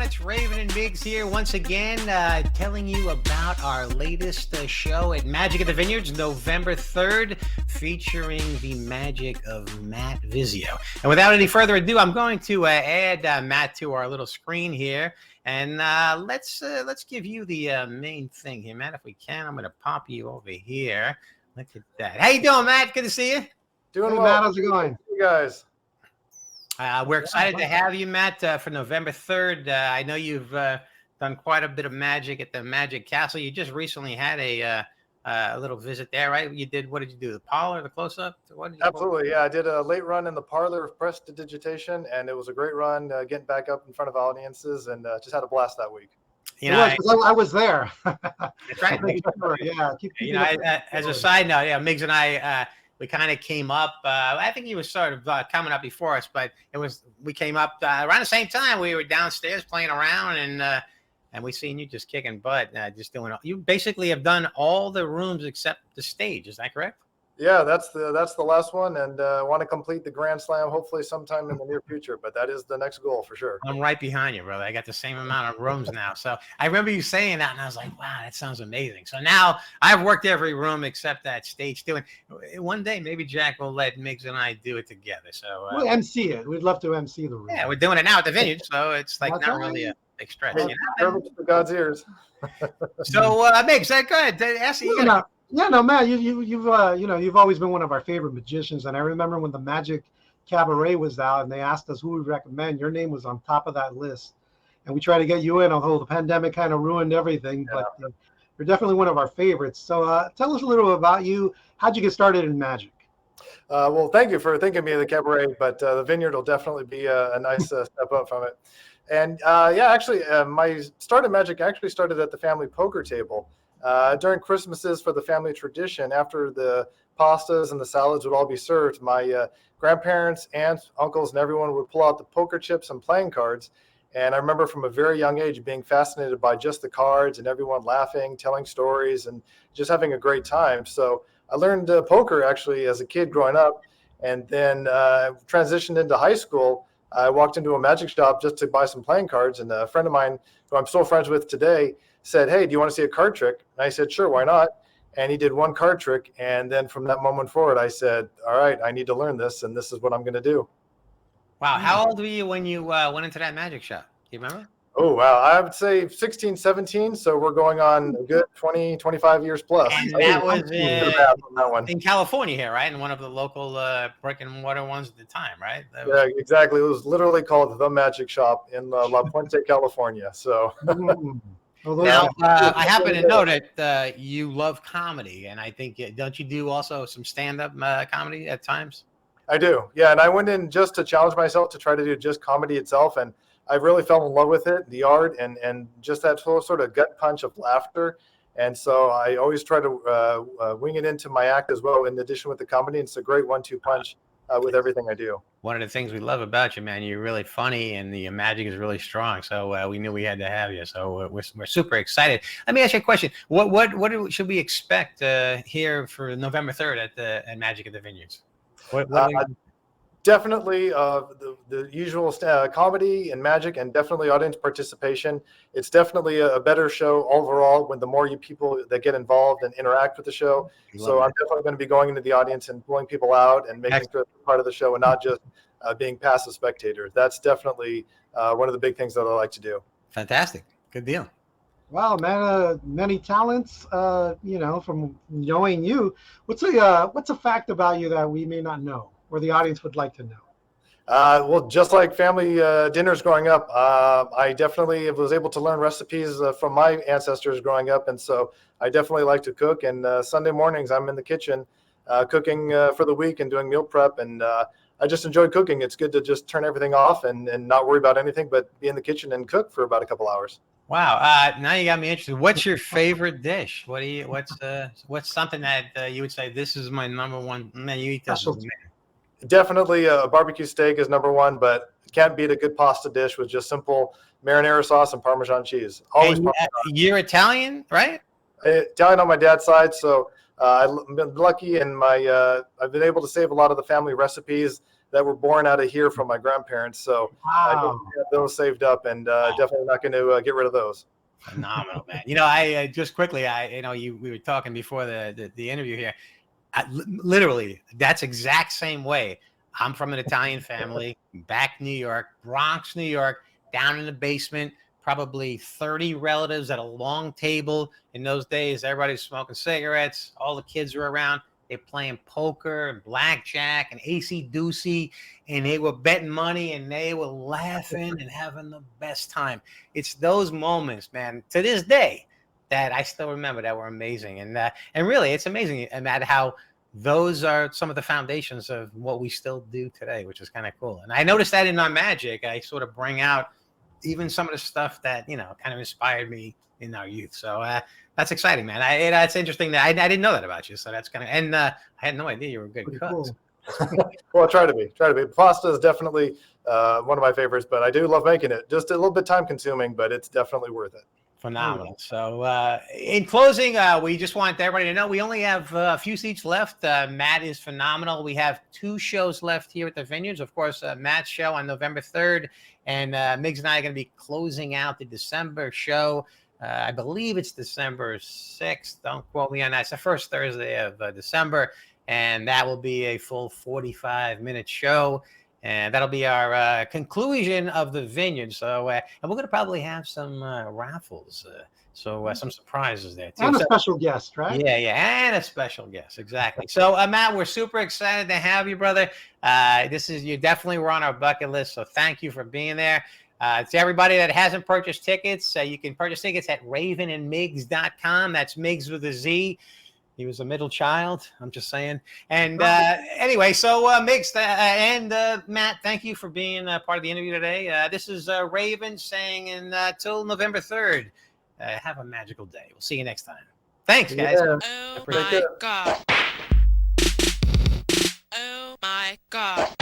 It's Raven and Biggs here once again, telling you about our latest show at Magic at the Vineyards, November 3rd, featuring the magic of Matt Vizio. And without any further ado, I'm going to add Matt to our little screen here, and let's give you the main thing here, Matt. If we can, I'm going to pop you over here. Look at that. How you doing, Matt? Good to see you. Doing well. Matt, how's it going? You guys. We're excited to have you, Matt, for November 3rd. I know you've done quite a bit of magic at the Magic Castle. You just recently had a little visit there, right? You did. What did you do? The parlor, the close-up? Absolutely, yeah. I did a late run in the parlor of prestidigitation, and it was a great run getting back up in front of audiences, and just had a blast that week. You know, I was there. That's right. Yeah. As a side note, yeah, Miggs and I. We kind of came up. I think he was sort of coming up before us, but we came up around the same time. We were downstairs playing around, and we seen you just kicking butt, just doing. You basically have done all the rooms except the stage. Is that correct? Yeah, that's the last one, and want to complete the Grand Slam hopefully sometime in the near future. But that is the next goal for sure. I'm right behind you, brother. I got the same amount of rooms now. So I remember you saying that, and I was like, wow, that sounds amazing. So now I've worked every room except that stage too. And one day maybe Jack will let Miggs and I do it together. So we'll MC it. We'd love to MC the room. Yeah, we're doing it now at the Vineyard, so it's like not really a big stretch. You know? Perfect for God's ears. So Miggs, go ahead. Yeah, no, Matt, you've always been one of our favorite magicians, and I remember when the Magic Cabaret was out, and they asked us who we recommend. Your name was on top of that list, and we tried to get you in, although the pandemic kind of ruined everything. Yeah. But you're definitely one of our favorites. So tell us a little about you. How'd you get started in magic? Well, thank you for thinking of me of the cabaret, but the Vineyard will definitely be a nice step up from it. And actually, my start in magic actually started at the family poker table. During Christmases for the family tradition, after the pastas and the salads would all be served, my grandparents, aunts, uncles, and everyone would pull out the poker chips and playing cards. And I remember from a very young age being fascinated by just the cards and everyone laughing, telling stories, and just having a great time. So I learned poker actually as a kid growing up, and then transitioned into high school. I walked into a magic shop just to buy some playing cards, and a friend of mine, who I'm still friends with today, said, "Hey, do you want to see a card trick?" And I said, "Sure, why not?" And he did one card trick, and then from that moment forward, I said, "All right, I need to learn this, and this is what I'm going to do." Wow. How old were you when you went into that magic shop? Do you remember? Oh, wow. I would say 16, 17. So we're going on a good 20, 25 years plus. And that was in California here, right? In one of the local brick and mortar ones at the time, right? Yeah, exactly. It was literally called The Magic Shop in La Puente, California. So now I happen to know that you love comedy, and I think, don't you do also some stand-up comedy at times? I do. Yeah. And I went in just to challenge myself to try to do just comedy itself. And I really fell in love with it, the art, and just that sort of gut punch of laughter. And so I always try to wing it into my act as well, in addition with the comedy. It's a great 1-2 punch with everything I do. One of the things we love about you, man, you're really funny, and the magic is really strong. So we knew we had to have you. So we're super excited. Let me ask you a question. What should we expect here for November 3rd at Magic at the Vineyards? Definitely the usual comedy and magic, and definitely audience participation. It's definitely a better show overall when the more people that get involved and interact with the show. So I'm definitely going to be going into the audience and pulling people out and making sure they're part of the show and not just being passive spectators. That's definitely one of the big things that I like to do. Fantastic. Good deal. Wow, man, many talents, from knowing you. What's a fact about you that we may not know, or the audience would like to know? Well, just like family dinners growing up, I definitely was able to learn recipes from my ancestors growing up. And so I definitely like to cook. And Sunday mornings, I'm in the kitchen cooking for the week and doing meal prep. And I just enjoy cooking. It's good to just turn everything off and not worry about anything, but be in the kitchen and cook for about a couple hours. Wow. Now you got me interested. What's your favorite dish? What's something that you would say, this is my number one? Man, you eat this. Definitely a barbecue steak is number one, but can't beat a good pasta dish with just simple marinara sauce and Parmesan cheese. Always. You're Italian, right? Italian on my dad's side, so I've been lucky, and I've been able to save a lot of the family recipes that were born out of here from my grandparents. So I Wow. definitely have those saved up, and definitely not going to get rid of those. Phenomenal, man. I just quickly, we were talking before the interview here. Literally, that's exact same way. I'm from an Italian family, back New York, Bronx, New York, down in the basement, probably 30 relatives at a long table. In those days, everybody's smoking cigarettes. All the kids were around. They're playing poker and blackjack and AC-doocy, and they were betting money, and they were laughing and having the best time. It's those moments, man, to this day, that I still remember that were amazing. And really, it's amazing, Matt, how those are some of the foundations of what we still do today, which is kind of cool. And I noticed that in our magic, I sort of bring out even some of the stuff that, kind of inspired me in our youth. So that's exciting, man. It's interesting that I didn't know that about you. So that's kind of, and I had no idea you were a good cook. Cool. Well, try to be. Pasta is definitely one of my favorites, but I do love making it. Just a little bit time consuming, but it's definitely worth it. Phenomenal. So in closing, we just want everybody to know we only have a few seats left. Matt is phenomenal. We have 2 shows left here at the Vineyards. Of course, Matt's show on November 3rd, and Migs and I are going to be closing out the December show. I believe it's December 6th. Don't quote me on that. It's the first Thursday of December, and that will be a full 45-minute show. And that'll be our conclusion of the Vineyard. So, and we're going to probably have some raffles. Some surprises there, too. And a special guest, right? Yeah, and a special guest. Exactly. So, Matt, we're super excited to have you, brother. You definitely were on our bucket list. So thank you for being there. To everybody that hasn't purchased tickets, you can purchase tickets at ravenandmigs.com. That's Migs with a Z. He was a middle child. I'm just saying. And anyway, so Migs and Matt, thank you for being part of the interview today. This is Raven saying until November 3rd, have a magical day. We'll see you next time. Thanks, guys. Yeah. Oh my God. Oh my God.